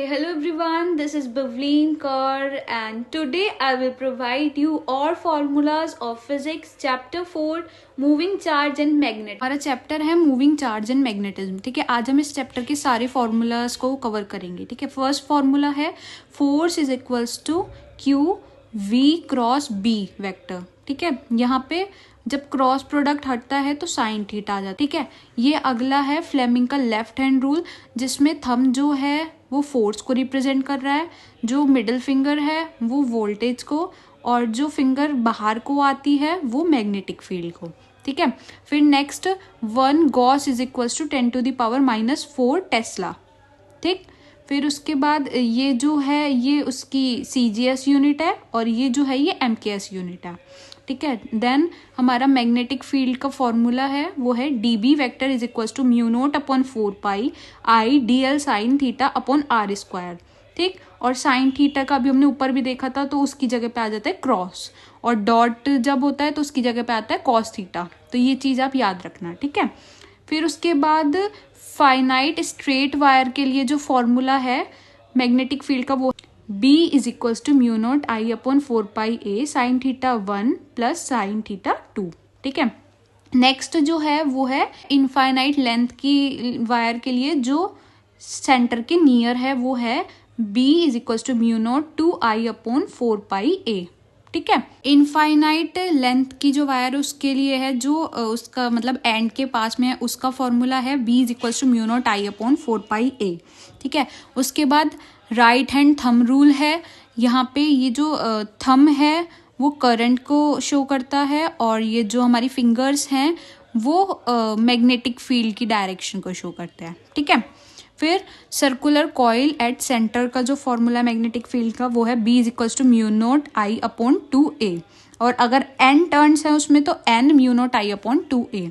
Hey, hello everyone, this is Bavleen Kaur and today I will provide you all formulas of physics chapter 4 moving charge and magnet. हमारा chapter है moving charge and magnetism. ठीक है, आज हम इस chapter के सारे formulas को कवर करेंगे। ठीक है, फर्स्ट फॉर्मूला है force is equals to Q V cross B vector. ठीक है, यहाँ पे जब क्रॉस प्रोडक्ट हटता है तो साइन थीटा आ जाता है। ठीक है, ये अगला है फ्लेमिंग का लेफ्ट हैंड रूल, जिसमें थंब जो है वो फोर्स को रिप्रेजेंट कर रहा है, जो मिडिल फिंगर है वो वोल्टेज को, और जो फिंगर बाहर को आती है वो मैग्नेटिक फील्ड को। ठीक है, फिर next 1 gauss is equals to 10⁻⁻⁴ tesla. ठीक, फिर उसके बाद ये जो है ये उसकी CGS यूनिट है और ये जो है ये MKS यूनिट है। ठीक है, देन हमारा मैग्नेटिक फील्ड का फॉर्मूला है वो है DB vector is equals to μ0/4π I dl sine theta upon r²। ठीक, और साइन थीटा का भी हमने ऊपर भी देखा था, तो उसकी जगह पे आ जाता है क्रॉस, और डॉट जब होता है तो उसकी जगह पे आता है कॉस थीटा। तो ये चीज़ आप याद रखना। ठीक है, फिर उसके बाद फाइनाइट स्ट्रेट वायर के लिए जो फॉर्मूला है मैग्नेटिक फील्ड का वो B is equals to μ0 I/4πA sine theta 1 plus sine theta 2। ठीक है, नेक्स्ट जो है वो है इनफाइनाइट लेंथ की वायर के लिए जो सेंटर के नियर है वो है B is equals to μ0 2I/4πA। ठीक है, इनफाइनाइट लेंथ की जो वायर उसके लिए है जो उसका मतलब एंड के पास में है, उसका फॉर्मूला है B is equals to μ0 I/4πA। ठीक है, उसके बाद राइट हैंड थंब रूल है। यहाँ पे ये जो थंब है वो करंट को शो करता है, और ये जो हमारी फिंगर्स हैं वो मैग्नेटिक फील्ड की डायरेक्शन को शो करते हैं। ठीक है, फिर सर्कुलर कॉइल एट सेंटर का जो फॉर्मूला मैग्नेटिक फील्ड का वो है B is equals to μ0 I/2A, और अगर n टर्न्स है उसमें तो n μ0 I/2A।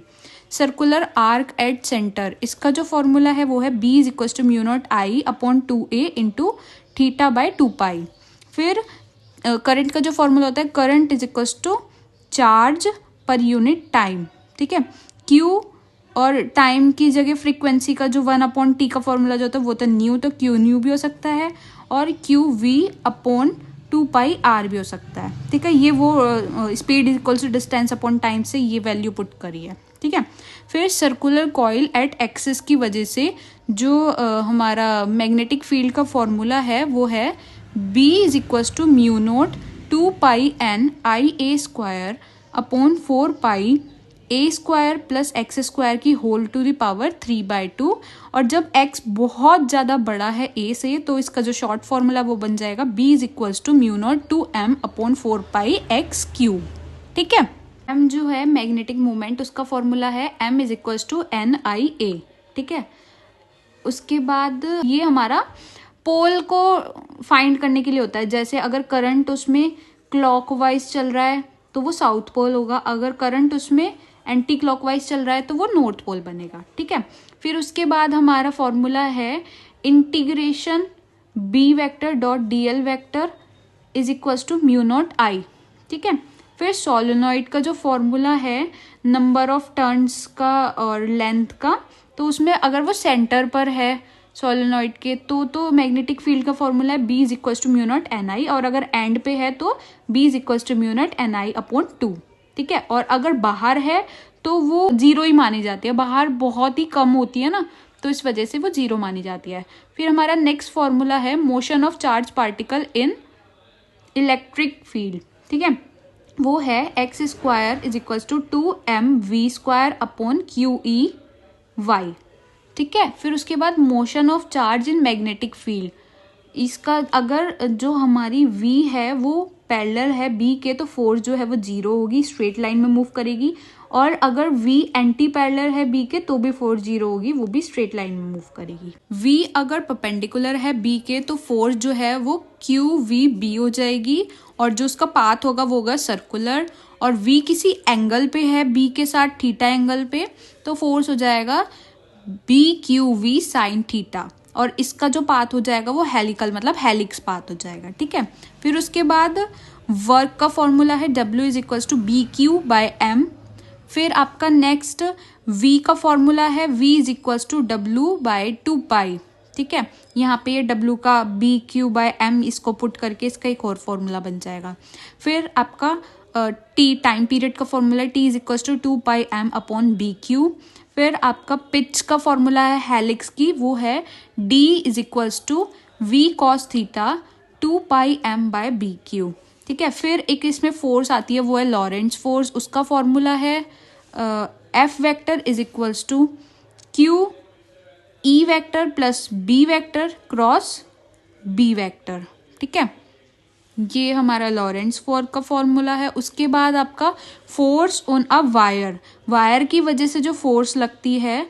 Circular arc at centre, इसका जो फॉर्मूला है वो है B is equals to μ0 I/2A into θ/2π। फिर करंट का जो फॉर्मूला होता है current is equals to charge per unit time. ठीक है, Q और टाइम की जगह फ्रीक्वेंसी का जो 1/T का फॉर्मूला जो होता है वो तो न्यू, तो Q न्यू भी हो सकता है, और QV/2πr भी हो सकता है। ठीक है, ये वो speed is equals to distance upon time से ये वैल्यू पुट करी है। ठीक है, फिर सर्कुलर कॉइल एट एक्सिस की वजह से जो हमारा मैग्नेटिक फील्ड का फॉर्मूला है वो है B is equals to μ0 2πN IA² upon 4π A² plus x² की होल टू द पावर 3/2, और जब x बहुत ज़्यादा बड़ा है A से तो इसका जो शॉर्ट फॉर्मूला वो बन जाएगा B is equals to μ0 2m upon 4π x³। ठीक है, m जो है मैग्नेटिक मोमेंट उसका फॉर्मूला है m is equals to NIA। ठीक है, उसके बाद ये हमारा पोल को फाइंड करने के लिए होता है। जैसे अगर करंट उसमें क्लॉकवाइज चल रहा है तो वो साउथ पोल होगा, अगर करंट उसमें एंटी क्लॉकवाइज चल रहा है तो वो नॉर्थ पोल बनेगा। ठीक है, फिर उसके बाद हमारा फॉर्मूला है integration B vector dot DL vector is equals to μ0 I। ठीक है, फिर सोलेनॉइड का जो फॉर्मूला है नंबर ऑफ टर्न्स का और लेंथ का, तो उसमें अगर वो सेंटर पर है सोलेनॉइड के तो मैग्नेटिक फील्ड का फॉर्मूला है B is equals to μ0 NI, और अगर एंड पे है तो B is equals to μ0 NI/2। ठीक है, और अगर बाहर है तो वो जीरो ही मानी जाती है, बाहर बहुत ही कम होती है ना, तो इस वजह से वो जीरो मानी जाती है। फिर हमारा नेक्स्ट फॉर्मूला है motion of charge particle in electric field. ठीक है, वो है x² is equals to 2mv² upon QEY। ठीक है, फिर उसके बाद motion of charge in magnetic field, इसका अगर जो हमारी V है वो पैरेलल है B के तो फोर्स जो है वो जीरो होगी, स्ट्रेट लाइन में मूव करेगी, और अगर V एंटी पैरेलल है B के तो भी फोर्स जीरो होगी, वो भी स्ट्रेट लाइन में मूव करेगी। V अगर परपेंडिकुलर है B के तो फोर्स जो है वो QVB हो जाएगी, और जो उसका पाथ होगा वो होगा सर्कुलर, और V किसी एंगल पे है B के साथ थीटा एंगल पे, तो फोर्स हो जाएगा BQV साइन थीटा, और इसका जो पाथ हो जाएगा वो हेलिकल मतलब हेलिक्स पाथ हो जाएगा। ठीक है, फिर उसके बाद वर्क का फॉर्मूला है W is equals to BQ/m। फिर आपका नेक्स्ट V का फॉर्मूला है V is equals to W/2π। ठीक है। यहाँ पे ये W का BQ/M इसको पुट करके इसका एक और फॉर्मूला बन जाएगा। फिर आपका T टाइम पीरियड का formula T is equal to 2πm/BQ। फिर आपका पिच का फॉर्मूला है हेलिक्स की, वो है D is equal to V cos theta 2πm/BQ, ठीक है। फिर एक इसमें फोर्स आती है, वो है लॉरेंट्ज फोर्स, उसका फॉर्मूला है F vector is equals to Q E vector plus B vector cross B vector, ठीक है। ये हमारा लॉरेंट्ज फोर्स का फॉर्मूला है। उसके बाद आपका फोर्स ऑन अ वायर की वजह से जो फोर्स लगती है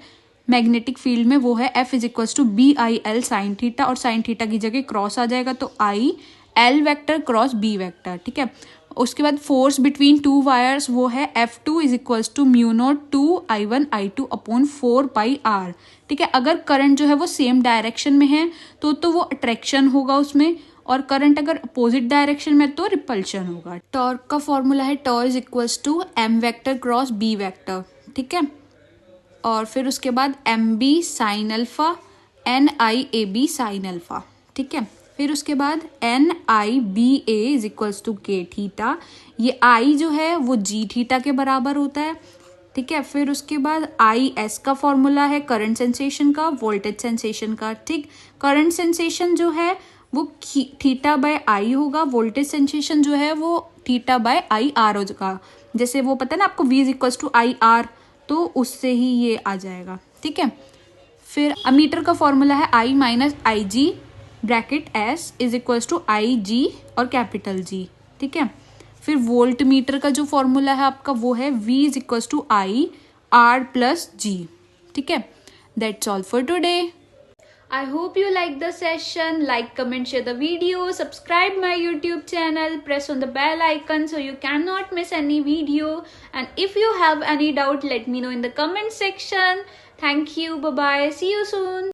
मैग्नेटिक फील्ड में, वो है F is equals to BIL sine theta, और साइन थीटा की जगह क्रॉस आ जाएगा तो IL vector cross B vector, ठीक है। उसके बाद फोर्स बिटवीन टू वायर्स, वो है F2 is equals to μ02I1I2/4πr, ठीक है। अगर करंट जो है वो सेम डायरेक्शन में है तो वो अट्रैक्शन होगा उसमें, और करंट अगर अपोजिट डायरेक्शन में तो रिपल्शन होगा। टॉर्क का फॉर्मूला है tau is equals to M vector cross B vector, ठीक है। और फिर उसके बाद MB sine alpha NIAB sine alpha, ठीक है। फिर उसके बाद NIBA is equals to K theta, ये I जो है वो G थीटा के बराबर होता है, ठीक है। फिर उसके बाद IS का फॉर्मूला है करंट सेंसेशन का, वोल्टेज सेंसेशन का, ठीक। करंट सेंसेशन जो है वो θ/I होगा, वोल्टेज सेंसेशन जो है वो θ/IR होगा। जैसे वो पता है ना आपको V is equals to IR, तो उससे ही ये आ जाएगा, ठीक है। फिर अमीटर का फॉर्मूला है I minus IG bracket S is equals to IG और कैपिटल G, ठीक है। फिर वोल्ट मीटर का जो फॉर्मूला है आपका, वो है V is equals to IR plus G, ठीक है। That's all for today. I hope you like the session. Like, comment, share the video, subscribe my YouTube channel, press on the bell icon so you cannot miss any video. And if you have any doubt, let me know in the comment section. Thank you. Bye bye. See you soon.